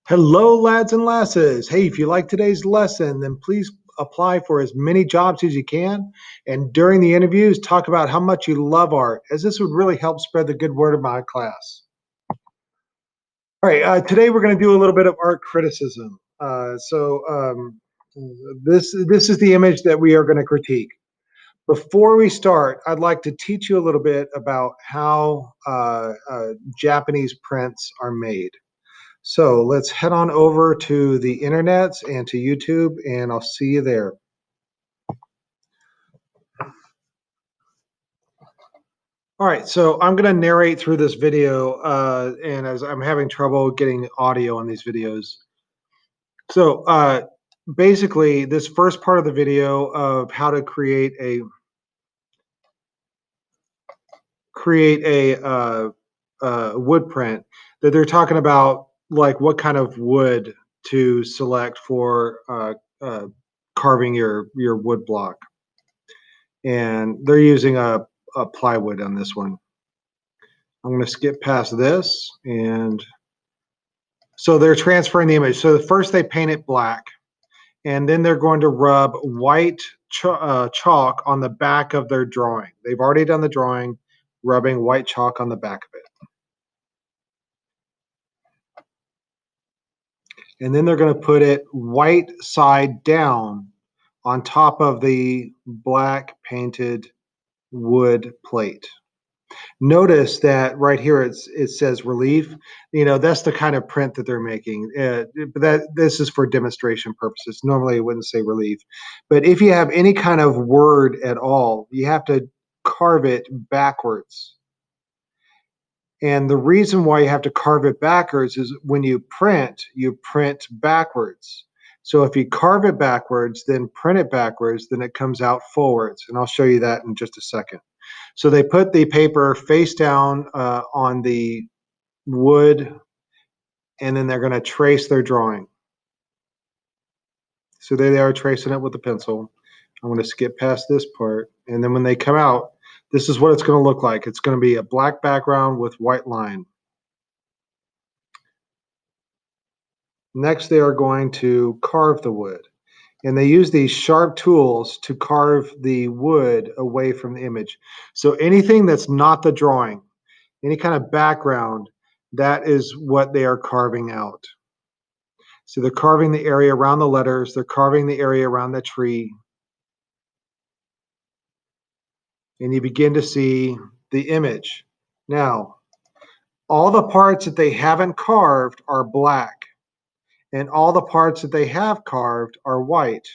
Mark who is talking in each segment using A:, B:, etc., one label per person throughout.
A: Hello, lads and lasses. Hey, if you like today's lesson, then please apply for as many jobs as you can. And during the interviews, talk about how much you love art, as this would really help spread the good word of my class. All right, today we're going to do a little bit of art criticism. This is the image that we are going to critique. Before we start, I'd like to teach you a little bit about how Japanese prints are made. So let's head on over to the internets and to YouTube, and I'll see you there. All right, so I'm going to narrate through this video, and as I'm having trouble getting audio on these videos. So basically, this first part of the video of how to create a wood print, that they're talking about like what kind of wood to select for carving your wood block. And they're using a plywood on this one. I'm going to skip past this. And so they're transferring the image. So first they paint it black, and then they're going to rub white chalk on the back of their drawing. They've already done the drawing, rubbing white chalk on the back of it. And then they're going to put it white side down on top of the black painted wood plate. Notice that right here it says relief. That's the kind of print that they're making. But this is for demonstration purposes. Normally, it wouldn't say relief. But if you have any kind of word at all, you have to carve it backwards. And the reason why you have to carve it backwards is when you print backwards. So if you carve it backwards, then print it backwards, then it comes out forwards. And I'll show you that in just a second. So they put the paper face down on the wood, and then they're going to trace their drawing. So there they are tracing it with the pencil. I'm going to skip past this part. And then when they come out, this is what it's going to look like. It's going to be a black background with white line. Next, they are going to carve the wood. And they use these sharp tools to carve the wood away from the image. So anything that's not the drawing, any kind of background, that is what they are carving out. So they're carving the area around the letters, they're carving the area around the tree. And you begin to see the image. Now, all the parts that they haven't carved are black, and all the parts that they have carved are white.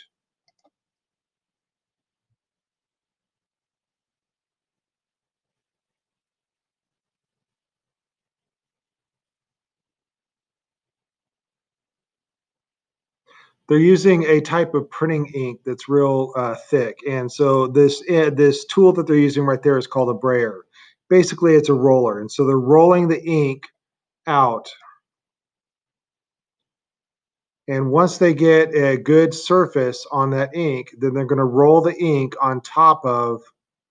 A: They're using a type of printing ink that's real thick. And so this tool that they're using right there is called a brayer. Basically, it's a roller. And so they're rolling the ink out. And once they get a good surface on that ink, then they're going to roll the ink on top of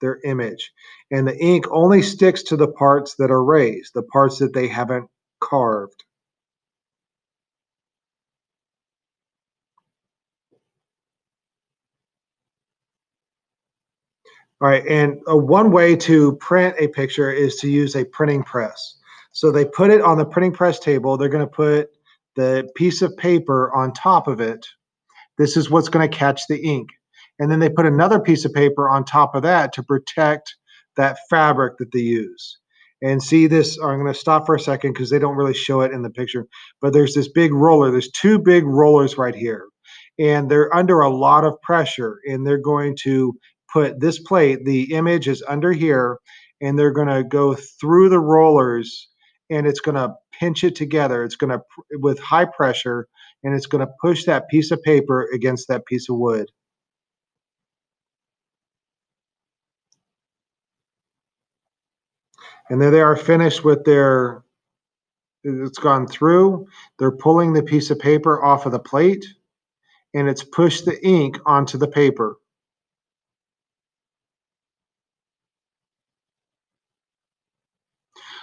A: their image. And the ink only sticks to the parts that are raised, the parts that they haven't carved. All right, and one way to print a picture is to use a printing press. So they put it on the printing press table. They're going to put the piece of paper on top of it. This is what's going to catch the ink. And then they put another piece of paper on top of that to protect that fabric that they use. And see this, I'm going to stop for a second because they don't really show it in the picture, but there's this big roller. There's two big rollers right here. And they're under a lot of pressure, and they're going to put this plate, the image is under here, and they're going to go through the rollers, and it's going to pinch it together. It's going to, with high pressure, and it's going to push that piece of paper against that piece of wood. And there they are finished with their, it's gone through. They're pulling the piece of paper off of the plate, and it's pushed the ink onto the paper.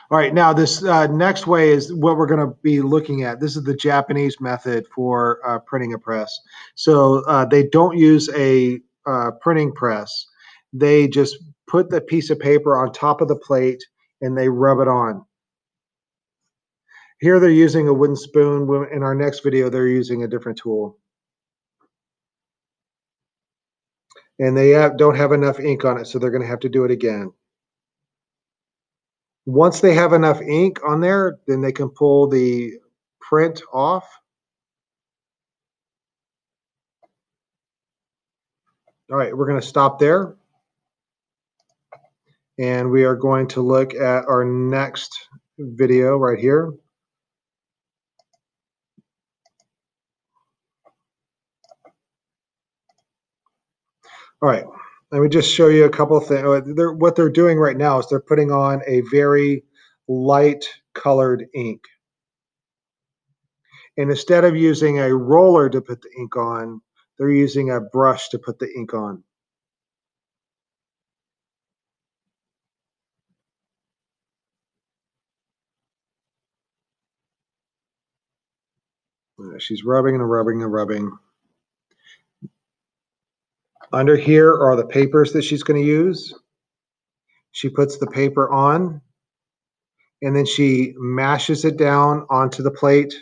A: All right, now this next way is what we're going to be looking at. This is the Japanese method for printing a press. So they don't use a printing press. They just put the piece of paper on top of the plate and they rub it on. Here they're using a wooden spoon. In our next video, they're using a different tool. And they don't have enough ink on it, so they're going to have to do it again. Once they have enough ink on there, then they can pull the print off. All right, we're going to stop there. And we are going to look at our next video right here. All right, let me just show you a couple of things. What they're doing right now is they're putting on a very light colored ink. And instead of using a roller to put the ink on, they're using a brush to put the ink on. She's rubbing and rubbing and rubbing. Under here are the papers that she's going to use. She puts the paper on, and then she mashes it down onto the plate.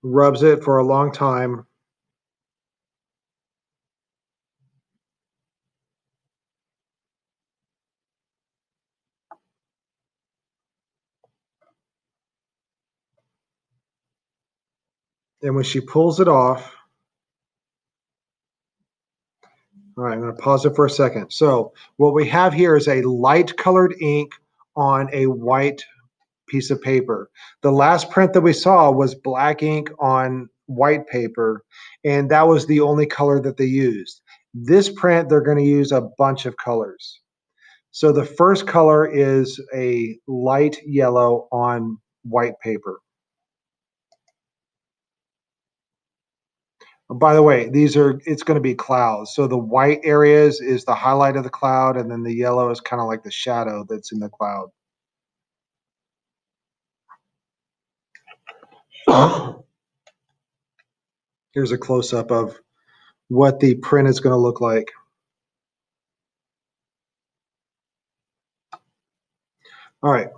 A: Rubs it for a long time. And when she pulls it off, all right, I'm going to pause it for a second. So what we have here is a light colored ink on a white piece of paper. The last print that we saw was black ink on white paper, and that was the only color that they used. This print, they're going to use a bunch of colors. So the first color is a light yellow on white paper. By the way, it's going to be clouds. So the white areas is the highlight of the cloud, and then the yellow is kind of like the shadow that's in the cloud. Here's a close-up of what the print is going to look like. All right.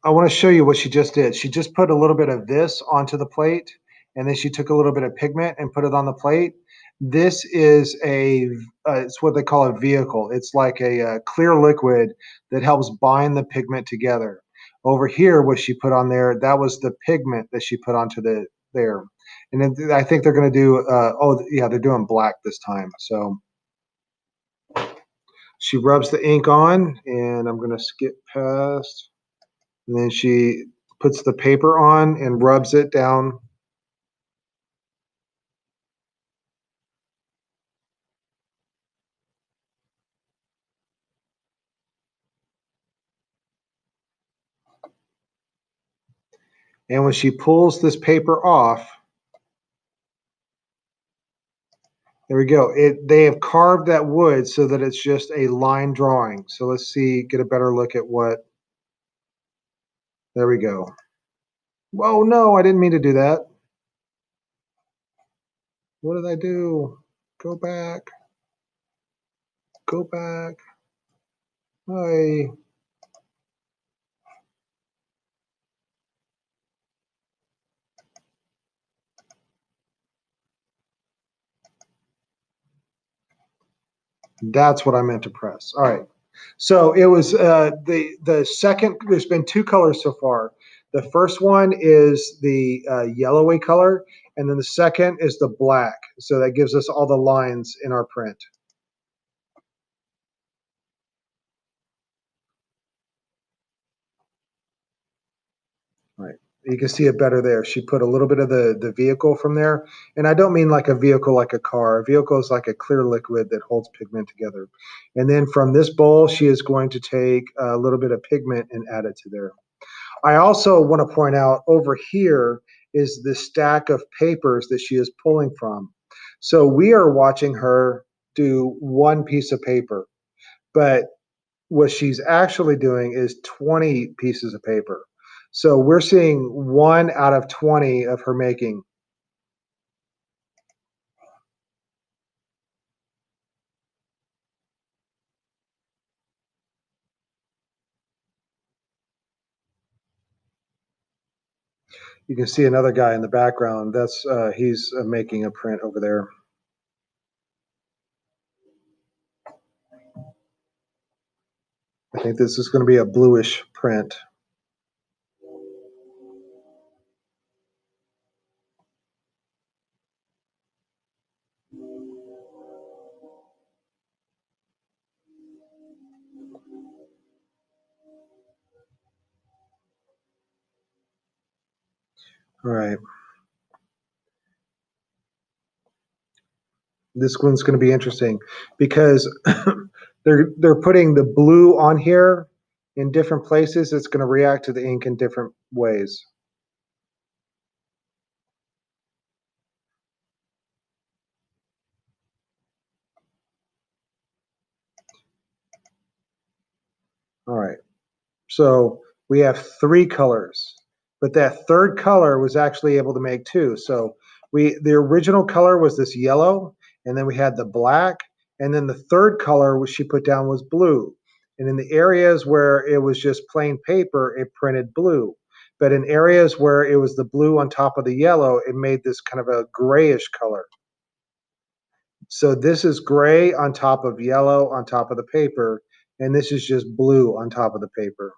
A: I want to show you what she just did. She just put a little bit of this onto the plate, and then she took a little bit of pigment and put it on the plate. This is it's what they call a vehicle. It's like a clear liquid that helps bind the pigment together. Over here, what she put on there, that was the pigment that she put onto there. And then I think they're going to do, oh yeah, they're doing black this time. So she rubs the ink on, and I'm going to skip past. And then she puts the paper on and rubs it down. And when she pulls this paper off, there we go. They have carved that wood so that it's just a line drawing. So let's see, get a better look at what. There we go. Whoa, no, I didn't mean to do that. What did I do? Go back. Go back. Hi. That's what I meant to press. All right. So it was the second. There's been two colors so far. The first one is the yellowy color, and then the second is the black. So that gives us all the lines in our print. All right. You can see it better there. She put a little bit of the vehicle from there. And I don't mean like a vehicle like a car. A vehicle is like a clear liquid that holds pigment together. And then from this bowl, she is going to take a little bit of pigment and add it to there. I also want to point out over here is the stack of papers that she is pulling from. So we are watching her do one piece of paper, but what she's actually doing is 20 pieces of paper. So we're seeing 1 out of 20 of her making. You can see another guy in the background. That's he's making a print over there. I think this is going to be a bluish print. All right. This one's going to be interesting because they're putting the blue on here in different places. It's going to react to the ink in different ways. All right. So we have 3 colors, but that third color was actually able to make 2. So the original color was this yellow, and then we had the black, and then the third color which she put down was blue. And in the areas where it was just plain paper, it printed blue. But in areas where it was the blue on top of the yellow, it made this kind of a grayish color. So this is gray on top of yellow on top of the paper, and this is just blue on top of the paper.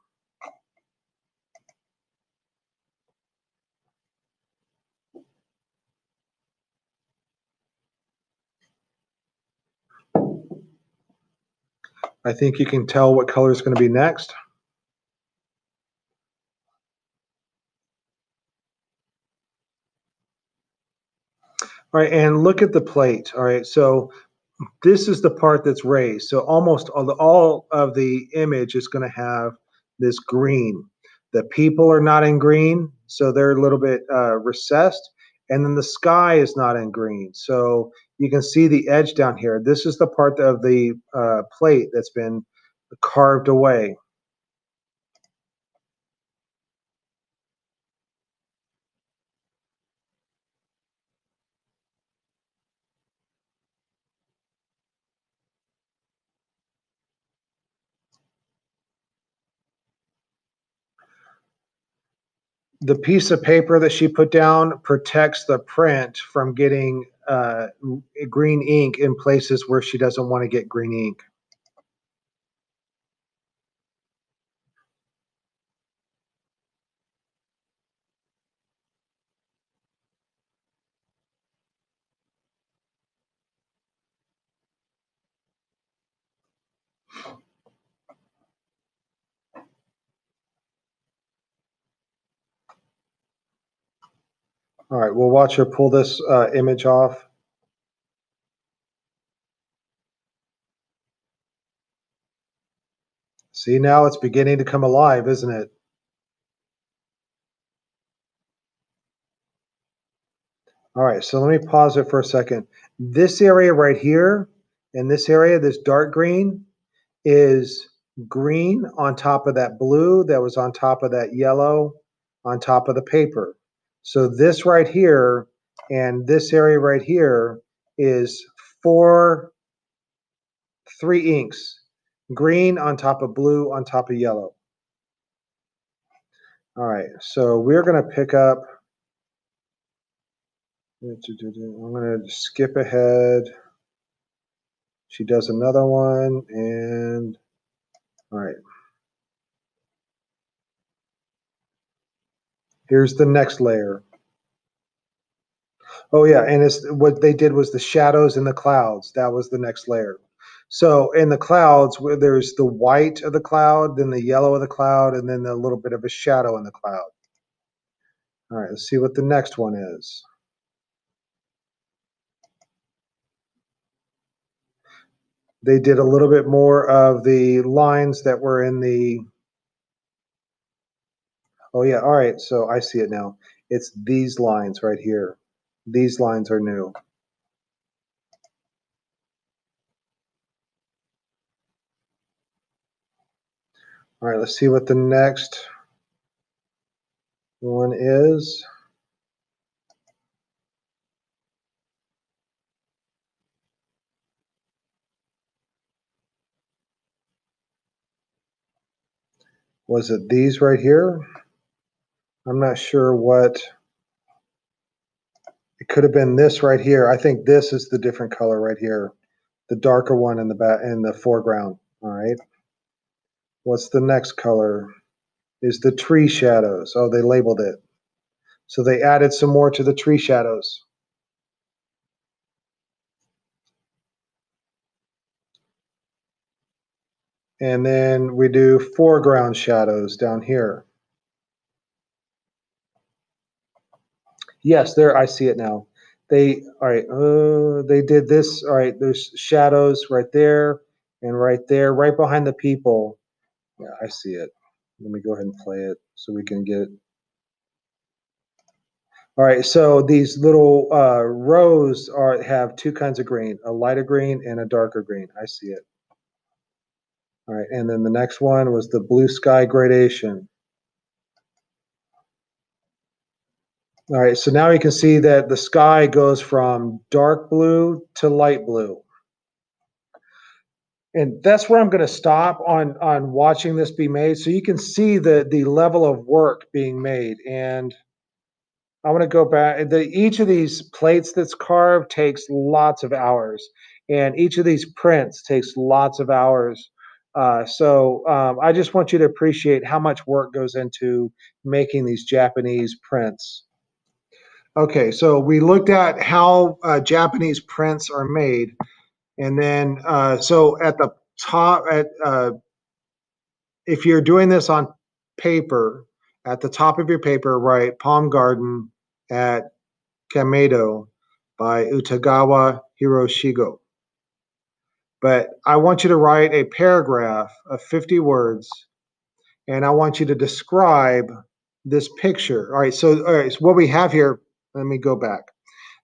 A: I think you can tell what color is going to be next. All right, and look at the plate. All right, so this is the part that's raised. So almost all of the image is going to have this green. The people are not in green, so they're a little bit recessed. And then the sky is not in green. So you can see the edge down here. This is the part of the plate that's been carved away. The piece of paper that she put down protects the print from getting green ink in places where she doesn't want to get green ink. All right, we'll watch her pull this image off. See, now it's beginning to come alive, isn't it? All right, so let me pause it for a second. This area right here, and this area, this dark green, is green on top of that blue that was on top of that yellow on top of the paper. So this right here and this area right here is 3 inks, green on top of blue on top of yellow. All right, so we're going to pick up, I'm going to skip ahead. She does another one, and all right. Here's the next layer. Oh yeah, and it's what they did was the shadows in the clouds. That was the next layer. So in the clouds, where there's the white of the cloud, then the yellow of the cloud, and then a little bit of a shadow in the cloud. All right, let's see what the next one is. They did a little bit more of the lines that were in the, oh yeah, all right, so I see it now. It's these lines right here. These lines are new. All right, let's see what the next one is. Was it these right here? I'm not sure what. It could have been this right here. I think this is the different color right here, the darker one in the back in the foreground. All right. What's the next color? Is the tree shadows. Oh, they labeled it. So they added some more to the tree shadows. And then we do foreground shadows down here. Yes, there, I see it now. They, all right, they did this. All right, there's shadows right there and right there, right behind the people. Yeah, I see it. Let me go ahead and play it so we can get. All right, so these little rows have two kinds of green, a lighter green and a darker green. I see it. All right, and then the next one was the blue sky gradation. All right, so now you can see that the sky goes from dark blue to light blue. And that's where I'm going to stop on watching this be made, so you can see the level of work being made. And I want to go back. Each of these plates that's carved takes lots of hours, and each of these prints takes lots of hours. I just want you to appreciate how much work goes into making these Japanese prints. Okay, so we looked at how Japanese prints are made, and then so at the top, if you're doing this on paper, at the top of your paper, write Palm Garden at Kamedo by Utagawa Hiroshigo. But I want you to write a paragraph of 50 words, and I want you to describe this picture. All right, so what we have here, let me go back.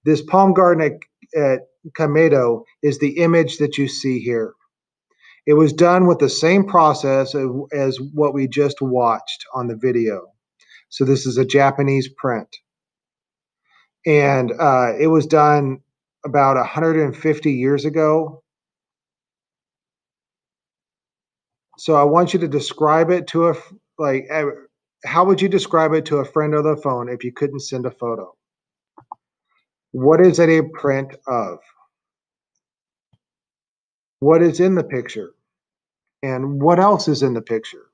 A: This palm garden at Kamedo is the image that you see here. It was done with the same process as what we just watched on the video. So this is a Japanese print. And it was done about 150 years ago. So I want you to describe it to how would you describe it to a friend on the phone if you couldn't send a photo? What is it a print of? What is in the picture? And what else is in the picture?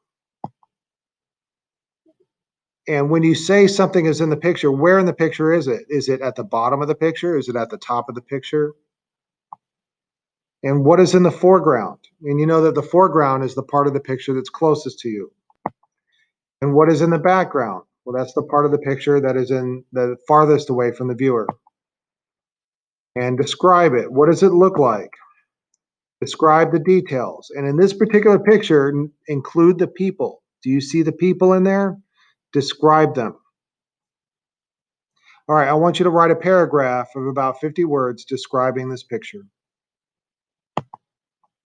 A: And when you say something is in the picture, where in the picture is it? Is it at the bottom of the picture? Is it at the top of the picture? And what is in the foreground? And you know that the foreground is the part of the picture that's closest to you. And what is in the background? Well, that's the part of the picture that is in the farthest away from the viewer. And describe it. What does it look like? Describe the details. And in this particular picture, include the people. Do you see the people in there? Describe them. All right, I want you to write a paragraph of about 50 words describing this picture.